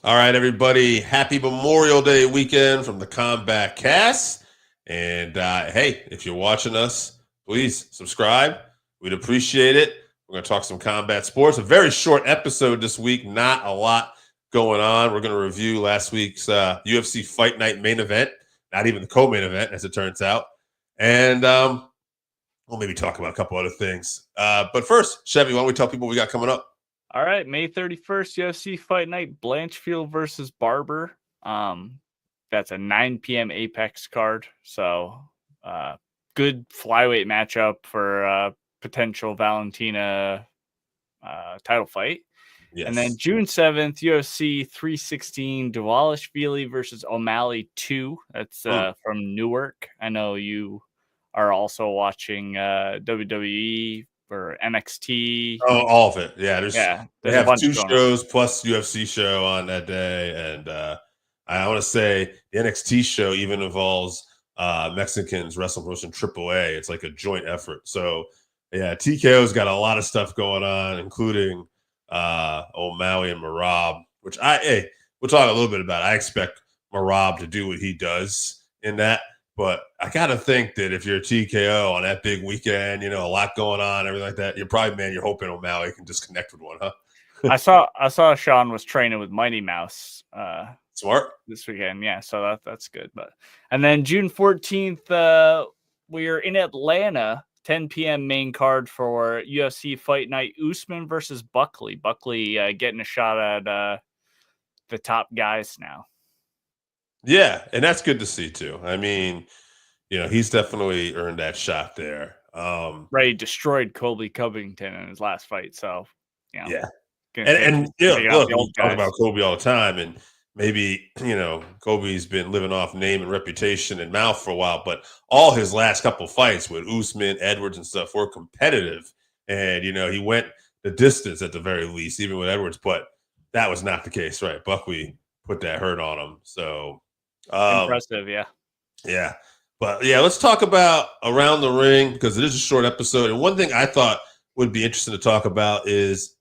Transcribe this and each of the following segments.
All right, everybody. Happy Memorial Day weekend from the Combatcast. And hey, if you're watching us, please subscribe. We'd appreciate it. We're going to talk some combat sports. A very short episode this week. Not a lot going on. We're going to review last week's UFC Fight Night main event. Not even the co-main event, as it turns out. And we'll maybe talk about a couple other things. But first, Chevy, why don't we tell people what we got coming up? All right, May 31st, UFC Fight Night, Blanchfield versus Barber. That's a 9 p.m. Apex card. So, good flyweight matchup for potential Valentina title fight. Yes. And then June 7th, UFC 316, Dvalishvili versus O'Malley 2. That's from Newark. I know you are also watching WWE or NXT. Oh, all of it. Yeah, they have two shows plus UFC show on that day, and I want to say the NXT show even involves Mexicans wrestle promotion AAA. It's like a joint effort. So yeah, TKO's got a lot of stuff going on, including O'Malley and Merab, which we'll talk a little bit about. I expect Merab to do what he does in that. But I got to think that if you're a TKO on that big weekend, a lot going on, everything like that, you're hoping O'Malley can just connect with one, huh? I saw Sean was training with Mighty Mouse. Smart this weekend, yeah. So that's good. And then June 14th, we are in Atlanta, 10 p.m. main card for UFC Fight Night. Usman versus Buckley. Buckley getting a shot at the top guys now. Yeah, and that's good to see too. I mean, he's definitely earned that shot there. Right, he destroyed Colby Covington in his last fight, so yeah. And look, we talk about Colby all the time, and maybe Colby's been living off name and reputation and mouth for a while, but all his last couple fights with Usman, Edwards, and stuff were competitive, and he went the distance at the very least, even with Edwards. But that was not the case, right? Buckley put that hurt on him, so. Impressive, yeah. Yeah. But yeah, let's talk about Around the Ring because it is a short episode. And one thing I thought would be interesting to talk about is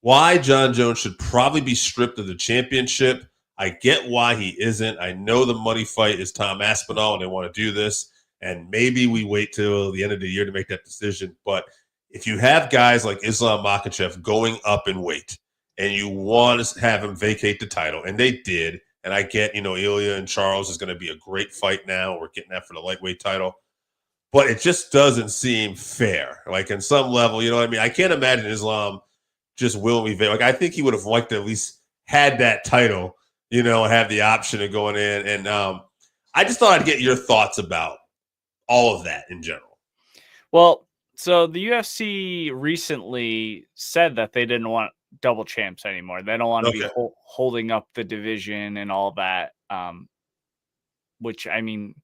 why Jon Jones should probably be stripped of the championship. I get why he isn't. I know the money fight is Tom Aspinall and they want to do this. And maybe we wait till the end of the year to make that decision. But if you have guys like Islam Makhachev going up in weight and you want to have him vacate the title, and they did, and I get, Ilya and Charles is going to be a great fight now. We're getting that for the lightweight title. But it just doesn't seem fair. Like, in some level, you know what I mean? I can't imagine Islam just willingly. Like, I think he would have liked to at least had that title, have the option of going in. And I just thought I'd get your thoughts about all of that in general. Well, so the UFC recently said that they didn't want double champs anymore. They don't want to be holding up the division and all that. Which, I mean,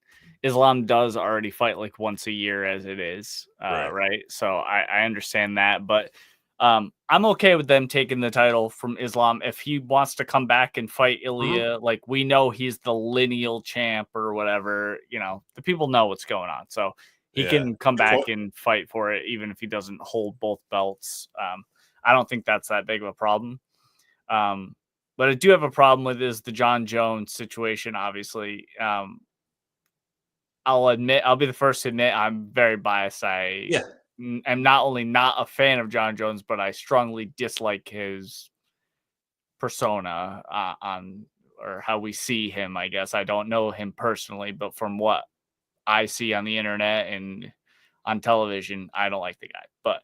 Islam does already fight like once a year as it is, right? So I understand that, but I'm okay with them taking the title from Islam if he wants to come back and fight Ilya. Like, we know he's the lineal champ or whatever. The people know what's going on, so he can come back and fight for it, even if he doesn't hold both belts. I don't think that's that big of a problem. But I do have a problem with is the Jon Jones situation, obviously. I'll be the first to admit I'm very biased. I'm not only not a fan of Jon Jones, but I strongly dislike his persona or how we see him, I guess. I don't know him personally, but from what I see on the internet and on television, I don't like the guy. But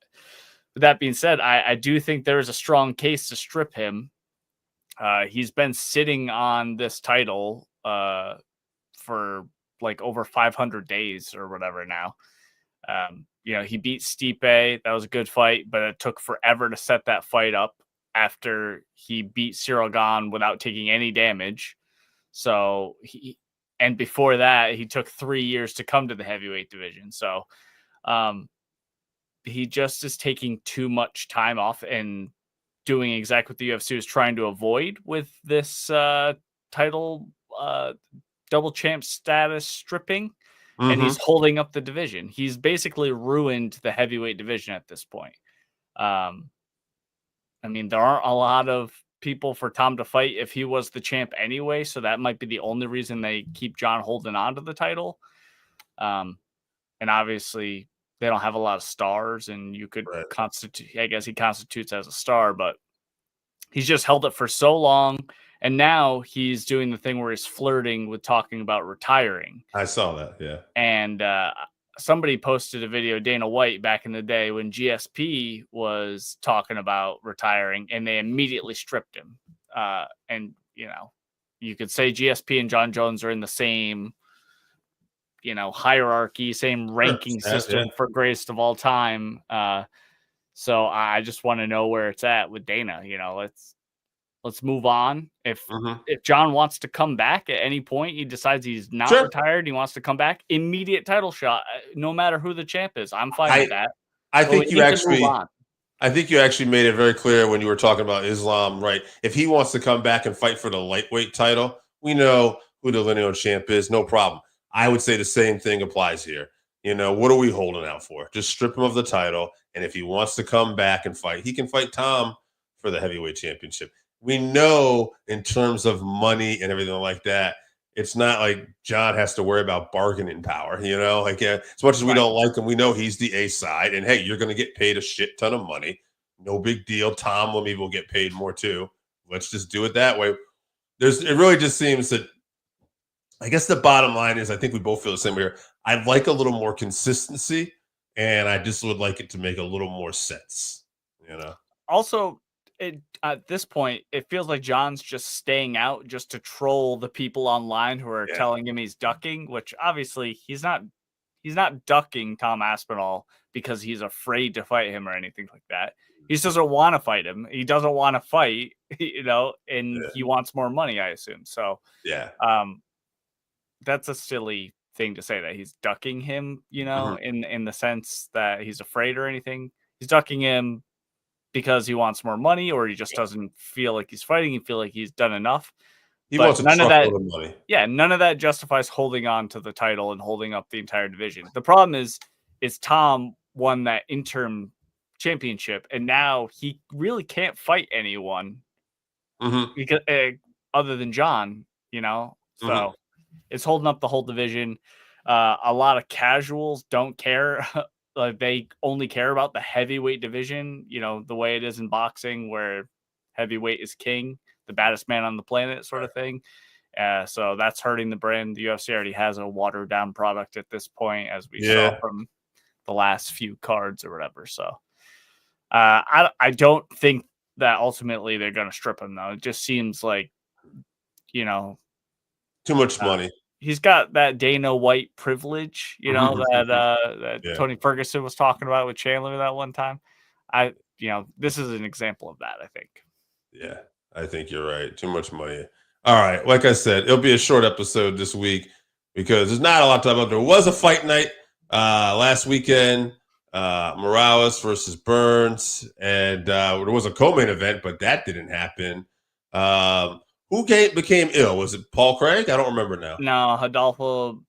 with that being said, I do think there is a strong case to strip him. He's been sitting on this title for like over 500 days or whatever now. He beat Stipe. That was a good fight, but it took forever to set that fight up after he beat Cyril Gane without taking any damage. So and before that, he took 3 years to come to the heavyweight division. So he just is taking too much time off and doing exactly what the UFC is trying to avoid with this title double champ status stripping. And he's holding up the division. He's basically ruined the heavyweight division at this point. I mean, there aren't a lot of people for Tom to fight if he was the champ anyway. So that might be the only reason they keep John holding on to the title. And obviously they don't have a lot of stars, and you could constitute, I guess he constitutes as a star, but he's just held it for so long. And now he's doing the thing where he's flirting with talking about retiring. I saw that. Yeah. And, somebody posted a video of Dana White back in the day when GSP was talking about retiring, and they immediately stripped him. And, you know, you could say GSP and John Jones are in the same, you know, hierarchy, same ranking system for greatest of all time. So I just want to know where it's at with Dana. You know, let's move on. If John wants to come back at any point, he decides he's not retired, he wants to come back, immediate title shot, no matter who the champ is. I'm fine with that. I think you actually made it very clear when you were talking about Islam, right? If he wants to come back and fight for the lightweight title, we know who the lineal champ is, no problem. I would say the same thing applies here. You know, what are we holding out for? Just strip him of the title, and if he wants to come back and fight, he can fight Tom for the heavyweight championship. We know in terms of money and everything like that, it's not like John has to worry about bargaining power, you know, like as much as we don't like him, we know he's the A side, and hey, you're going to get paid a shit ton of money. No big deal. Tom will get paid more too. Let's just do it that way. It really just seems that, I guess the bottom line is, I think we both feel the same here. I'd like a little more consistency, and I just would like it to make a little more sense, you know? Also, at this point, it feels like John's just staying out just to troll the people online who are telling him he's ducking, which obviously he's not ducking Tom Aspinall because he's afraid to fight him or anything like that. He just doesn't want to fight him. He doesn't want to fight, you know, and he wants more money, I assume. So, that's a silly thing to say, that he's ducking him, you know, in the sense that he's afraid or anything. He's ducking him because he wants more money, or he just doesn't feel like he's fighting. He feel like he's done enough. He wants none of that money. Yeah, none of that justifies holding on to the title and holding up the entire division. The problem is Tom won that interim championship, and now he really can't fight anyone because other than John, you know. So it's holding up the whole division. A lot of casuals don't care. Like, they only care about the heavyweight division, you know, the way it is in boxing, where heavyweight is king, the baddest man on the planet sort of thing. So that's hurting the brand. The UFC already has a watered down product at this point, as we saw from the last few cards or whatever. So I don't think that ultimately they're going to strip him, though. It just seems like, you know, too much money. He's got that Dana White privilege, you know, that Tony Ferguson was talking about with Chandler that one time. This is an example of that, I think. Yeah, I think you're right. Too much money. All right. Like I said, it'll be a short episode this week because there's not a lot to talk about. There was a fight night last weekend, Morales versus Burns, and there was a co-main event, but that didn't happen. Who became ill? Was it Paul Craig? I don't remember now. No, Rodolfo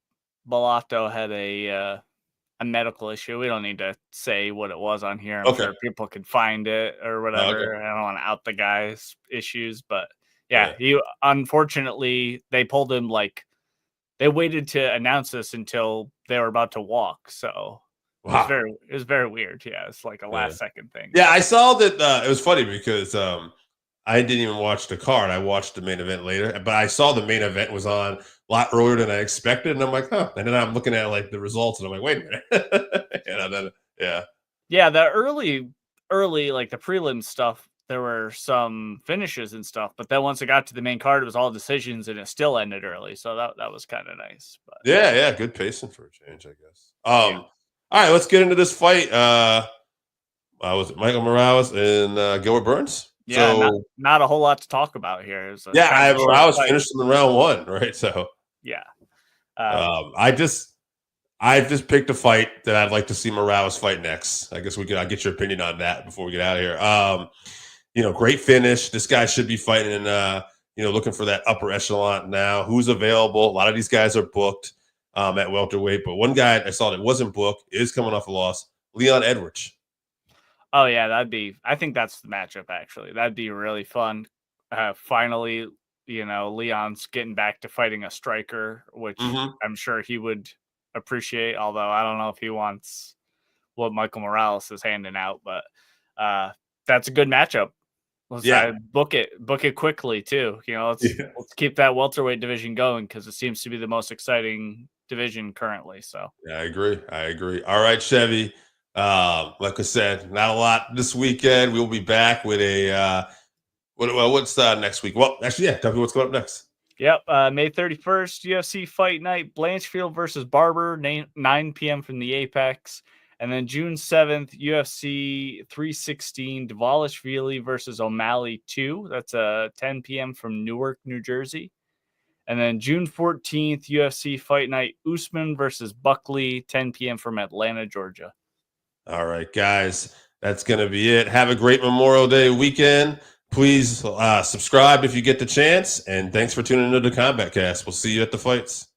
Bellato had a medical issue. We don't need to say what it was on here. I'm sure people can find it or whatever. I don't want to out the guy's issues, but he unfortunately, they pulled him, like, they waited to announce this until they were about to walk. So it was very weird. Yeah, it's like a last second thing. Yeah, I saw that. It was funny because I didn't even watch the card. I watched the main event later, but I saw the main event was on a lot earlier than I expected, and I'm like, huh. And then I'm looking at like the results, and I'm like, wait a minute. The early like the prelim stuff, there were some finishes and stuff, but then once it got to the main card, it was all decisions, and it still ended early. So that was kind of nice. But good pacing for a change, I guess. All right, let's get into this fight. Was it Michael Morales and Gilbert Burns? Yeah, so, not a whole lot to talk about here. I was finished in round one, right? So I've just picked a fight that I'd like to see Morales fight next. I guess I'll get your opinion on that before we get out of here. Great finish. This guy should be fighting looking for that upper echelon now. Who's available? A lot of these guys are booked at welterweight, but one guy I saw that wasn't booked is coming off a loss, Leon Edwards. Oh, yeah, I think that's the matchup, actually. That'd be really fun. finally, Leon's getting back to fighting a striker, which I'm sure he would appreciate, although I don't know if he wants what Michael Morales is handing out, but that's a good matchup. Let's book it quickly too. Let's keep that welterweight division going because it seems to be the most exciting division currently. So yeah, I agree. All right, Chevy. Like I said, not a lot this weekend. We'll be back with a what's next week? Well, actually, tell me what's going up next. Yep, May 31st, UFC Fight Night, Blanchfield versus Barber, 9 p.m. from the Apex. And then June 7th, UFC 316, Dvalishvili versus O'Malley 2. That's 10 p.m. from Newark, New Jersey. And then June 14th, UFC Fight Night, Usman versus Buckley, 10 p.m. from Atlanta, Georgia. All right, guys, that's going to be it. Have a great Memorial Day weekend. Please subscribe if you get the chance. And thanks for tuning into the Combatcast. We'll see you at the fights.